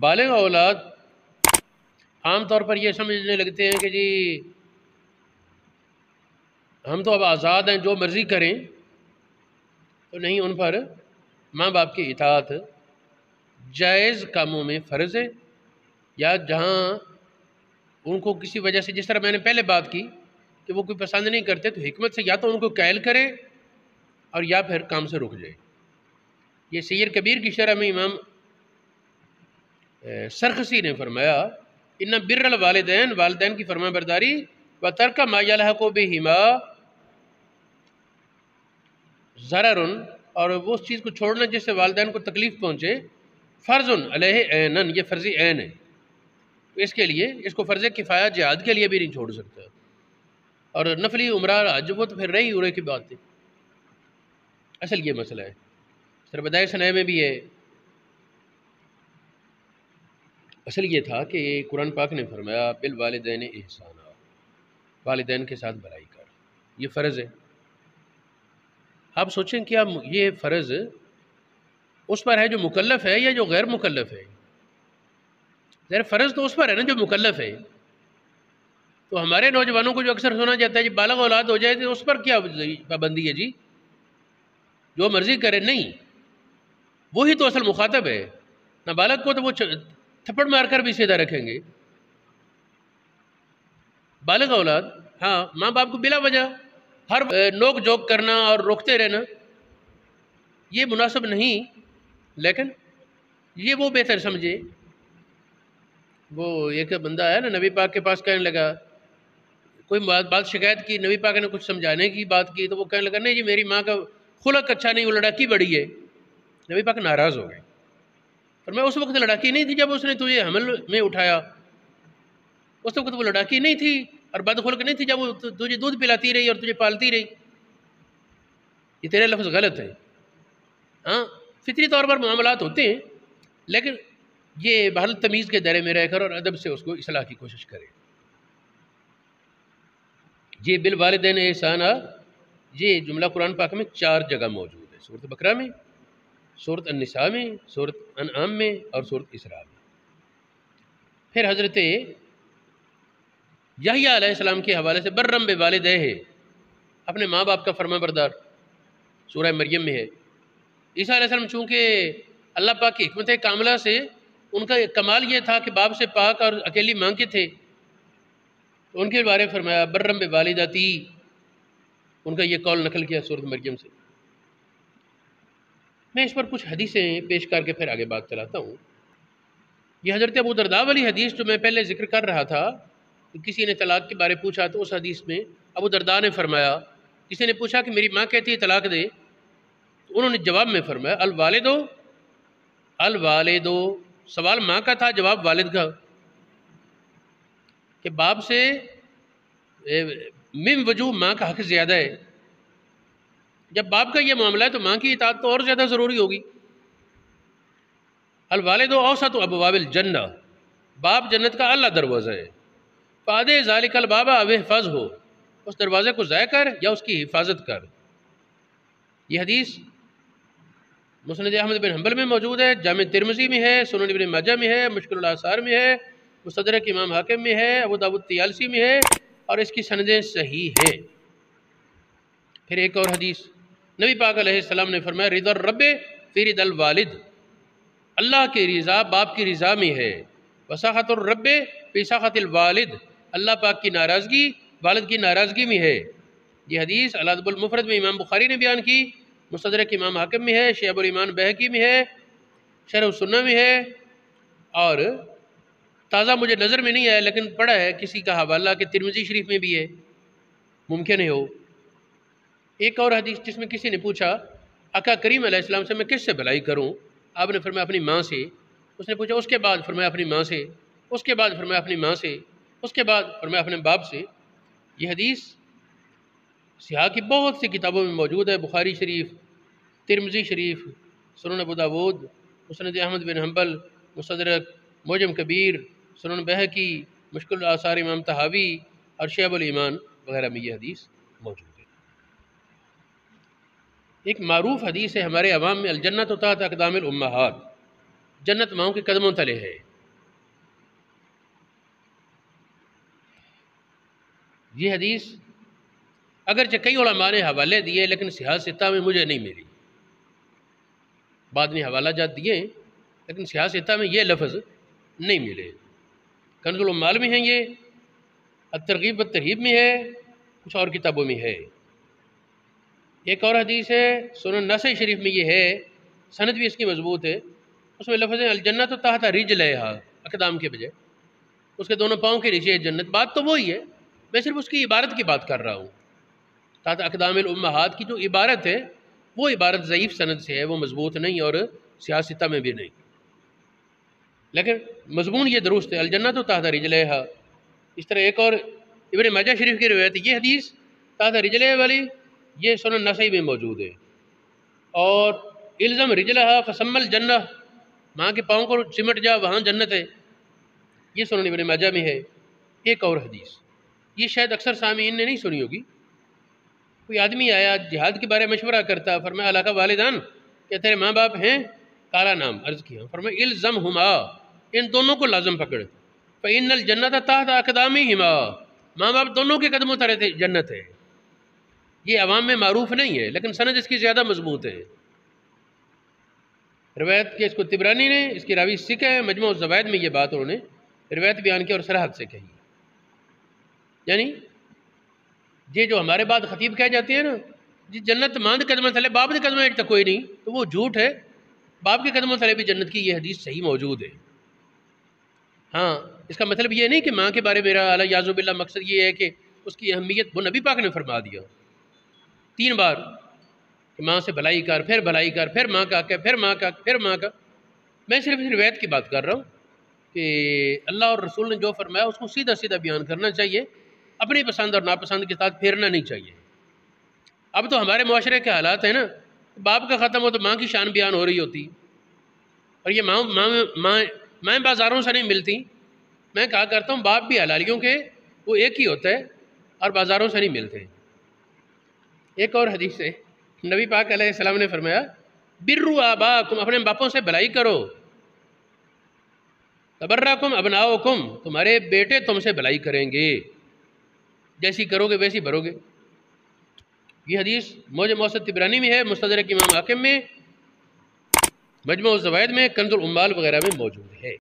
بالغ اولاد عام طور پر یہ سمجھنے لگتے ہیں کہ جی ہم تو اب آزاد ہیں، جو مرضی کریں، تو نہیں، ان پر ماں باپ کی اطاعت جائز کاموں میں فرض ہے، یا جہاں ان کو کسی وجہ سے، جس طرح میں نے پہلے بات کی کہ وہ کوئی پسند نہیں کرتے، تو حکمت سے یا تو ان کو قائل کرے اور یا پھر کام سے رک جائے۔ یہ سیر کبیر کی شرح میں امام سرخسی نے فرمایا ان بر الوالدین، والدین کی فرما برداری و ترک ما یلحق بہما ضرر، اور وہ اس چیز کو چھوڑنا جس سے والدین کو تکلیف پہنچے، فرض علیہ عینن، یہ فرضی عین ہے، اس کے لیے اس کو فرض کفایہ جہاد کے لیے بھی نہیں چھوڑ سکتا، اور نفلی عمرہ حج وہ تو پھر رہی اڑے کی بات ہے۔ اصل یہ مسئلہ ہے، سربدائے سنائے میں بھی ہے۔ اصل یہ تھا کہ قرآن پاک نے فرمایا بالوالدین احسانا، والدین کے ساتھ بھلائی کر، یہ فرض ہے۔ آپ سوچیں کیا یہ فرض اس پر ہے جو مکلف ہے یا جو غیر مکلف ہے؟ ظاہر فرض تو اس پر ہے نا جو مکلف ہے۔ تو ہمارے نوجوانوں کو جو اکثر سنا جاتا ہے جی بالغ اولاد ہو جائے تو اس پر کیا پابندی ہے جی، جو مرضی کرے؟ نہیں، وہی تو اصل مخاطب ہے۔ نابالغ کو تو وہ تھپڑ مار کر بھی سیدھا رکھیں گے، بالغ اولاد ہاں ماں باپ کو بلا وجہ ہر نوک جھوک کرنا اور روکتے رہنا یہ مناسب نہیں، لیکن یہ وہ بہتر سمجھے۔ وہ ایک بندہ ہے نا نبی پاک کے پاس کہنے لگا، کوئی بات شکایت کی، نبی پاک نے کچھ سمجھانے کی بات کی، تو وہ کہنے لگا نہیں جی میری ماں کا خلق اچھا نہیں، وہ لڑاکی بڑی ہے۔ نبی پاک ناراض ہو گئے، پر میں اس وقت لڑاکی نہیں تھی جب اس نے تجھے حمل میں اٹھایا، اس وقت وہ لڑاکی نہیں تھی اور بد خلق نہیں تھی جب وہ تجھے دودھ پلاتی رہی اور تجھے پالتی رہی۔ یہ تیرے لفظ غلط ہے۔ ہاں فطری طور پر معاملات ہوتے ہیں، لیکن یہ بہرحال تمیز کے دائرے میں رہ کر اور ادب سے اس کو اصلاح کی کوشش کرے۔ یہ بالوالدین احسانا یہ جملہ قرآن پاک میں 4 جگہ موجود ہے، سورۃ بقرہ میں، سورۃ النساء میں، سورۃ انعام میں اور سورۃ اسراء میں۔ پھر حضرت یحییٰ علیہ السلام کے حوالے سے برم بوالدہ ہے، اپنے ماں باپ کا فرما بردار، سورہ مریم میں ہے۔ عیسیٰ علیہ السلام چونکہ اللہ پاک کی حکمت کاملہ سے ان کا کمال یہ تھا کہ باپ سے پاک اور اکیلی ماں کے تھے، تو ان کے بارے فرمایا برم بوالدتی، ان کا یہ قول نقل کیا سورۃ مریم سے۔ میں اس پر کچھ حدیثیں پیش کر کے پھر آگے بات چلاتا ہوں۔ یہ حضرت ابو درداء والی حدیث جو میں پہلے ذکر کر رہا تھا، کسی نے طلاق کے بارے پوچھا تو اس حدیث میں ابو درداء نے فرمایا، کسی نے پوچھا کہ میری ماں کہتی ہے طلاق دے، تو انہوں نے جواب میں فرمایا الوالدو، سوال ماں کا تھا، جواب والد کا، کہ باپ سے من وجوہ ماں کا حق زیادہ ہے۔ جب باپ کا یہ معاملہ ہے تو ماں کی اطاعت تو اور زیادہ ضروری ہوگی۔ الوالد اوسط ابواب الجنہ، باپ جنت کا اعلیٰ دروازہ ہے۔ فادے ذالک الباب او احفظ ہو، اس دروازے کو ضائع کر یا اس کی حفاظت کر۔ یہ حدیث مسند احمد بن حنبل میں موجود ہے، جامع ترمذی میں ہے، سنن ابن ماجہ میں ہے، مشکل الاثار میں ہے، مستدرک امام حاکم میں ہے، ابو داؤد طیالسی میں ہے، اور اس کی سندیں صحیح ہیں۔ پھر ایک اور حدیث نبی پاک علیہ السلام نے فرمایا رضا الرب فی رضا الوالد، اللہ کی رضا باپ کی رضا میں ہے، وسخط الرب فی سخط الوالد، اللہ پاک کی ناراضگی والد کی ناراضگی میں ہے۔ یہ حدیث الادب المفرد میں امام بخاری نے بیان کی، مستدرک امام حاکم میں ہے، شعب الایمان بہقی میں ہے، شرح السنہ میں ہے، اور تازہ مجھے نظر میں نہیں آیا لیکن پڑھا ہے کسی کا حوالہ کہ ترمذی شریف میں بھی ہے، ممکن ہے ہو۔ ایک اور حدیث جس میں کسی نے پوچھا آقا کریم علیہ السلام سے میں کس سے بھلائی کروں، آپ نے فرمایا اپنی ماں سے۔ اس نے پوچھا اس کے بعد، فرمایا اپنی ماں سے، اس کے بعد فرمایا اپنی ماں سے، اس کے بعد فرمایا اپنے باپ سے۔ یہ حدیث سیاح کی بہت سی کتابوں میں موجود ہے، بخاری شریف، ترمذی شریف، سنن ابو داود، مسند احمد بن حنبل، مستدرک، معجم کبیر، سنن بہقی، مشکل الاثار امام طحاوی اور شعب الایمان وغیرہ میں یہ حدیث موجود ہے۔ ایک معروف حدیث ہے ہمارے عوام میں، الجنت تحت اقدام الامہات، جنت ماؤں کے قدموں تلے ہے۔ یہ حدیث اگرچہ کئی علماء نے حوالے دیے لیکن صحاح ستہ میں مجھے نہیں ملی. بعد میں حوالہ جات دیے لیکن صحاح ستہ میں یہ لفظ نہیں ملے. کنز العمال میں ہیں، یہ الترغیب والترہیب میں ہے، کچھ اور کتابوں میں ہے. ایک اور حدیث ہے سنن نسائی شریف میں، یہ ہے سند بھی اس کی مضبوط ہے. اس میں لفظ ہے الجنت تحت رجلیہا، اقدام کے بجائے اس کے دونوں پاؤں کے نیچے جنت. بات تو وہی ہے، میں صرف اس کی عبارت کی بات کر رہا ہوں. تحت اقدام الامہات کی جو عبارت ہے وہ عبارت ضعیف سند سے ہے، وہ مضبوط نہیں اور صحاح ستہ میں بھی نہیں. لیکن مضمون یہ درست ہے، الجنت تحت رجلیہا. اس طرح ایک اور ابن ماجہ شریف کی روایت ہے، یہ حدیث تحت رجلیہا والی یہ سنن نسائی میں موجود ہے. اور الزم رجلہا فسم الجنہ، وہاں کے پاؤں کو سمٹ جا وہاں جنت ہے، یہ سنن ابن ماجہ میں ہے. ایک اور حدیث یہ شاید اکثر سامعین نے نہیں سنی ہوگی. کوئی آدمی آیا جہاد کے بارے میں مشورہ کرتا، فرمایا علاقہ والدان کیا تیرے ماں باپ ہیں؟ کالا نام، عرض کیا. فرمایا الزمہما، ان دونوں کو لازم پکڑ. فإن الجنت تحت اقدامہما، ماں باپ دونوں کے قدموں تلے جنت ہے. یہ عوام میں معروف نہیں ہے لیکن سند اس کی زیادہ مضبوط ہے. روایت کے اس کو طبرانی نے، اس کی راوی سکھ ہے، مجموع الزوائد میں یہ بات انہوں نے روایت بیان کی اور صراحت سے کہی. یعنی یہ جو ہمارے بعد خطیب کہہ جاتے ہیں نا جی جنت ماند قدمہ تھلے باپ کے قدمہ تک کوئی نہیں، تو وہ جھوٹ ہے. باپ کے قدموں تلے بھی جنت کی یہ حدیث صحیح موجود ہے. ہاں اس کا مطلب یہ نہیں کہ ماں کے بارے میں میرا یعوذ باللہ مقصد یہ ہے کہ اس کی اہمیت وہ نبی پاک نے فرما دیا 3 بار کہ ماں سے بھلائی کر، پھر بھلائی کر، پھر ماں کا کہ، پھر ماں کا، پھر ماں کا. میں صرف اس روایت کی بات کر رہا ہوں کہ اللہ اور رسول نے جو فرمایا اس کو سیدھا سیدھا بیان کرنا چاہیے، اپنی پسند اور ناپسند کے ساتھ پھیرنا نہیں چاہیے. اب تو ہمارے معاشرے کے حالات ہیں نا، باپ کا ختم ہو تو ماں کی شان بیان ہو رہی ہوتی، اور یہ ماں بازاروں سے نہیں ملتی. میں کہا کرتا ہوں باپ بھی حلالیوں کے وہ ایک ہی ہوتا ہے اور بازاروں سے نہیں ملتے. ایک اور حدیث ہے نبی پاک علیہ السلام نے فرمایا بروا آباکم، اپنے باپوں سے بھلائی کرو. تبرکم ابناؤکم، تمہارے بیٹے تم سے بھلائی کریں گے، جیسی کرو گے ویسی بھرو گے. یہ حدیث موجم موسط طبرانی میں ہے، مستدرک امام حاکم میں، مجموع الزوائد میں، کنز العمال وغیرہ میں موجود ہے.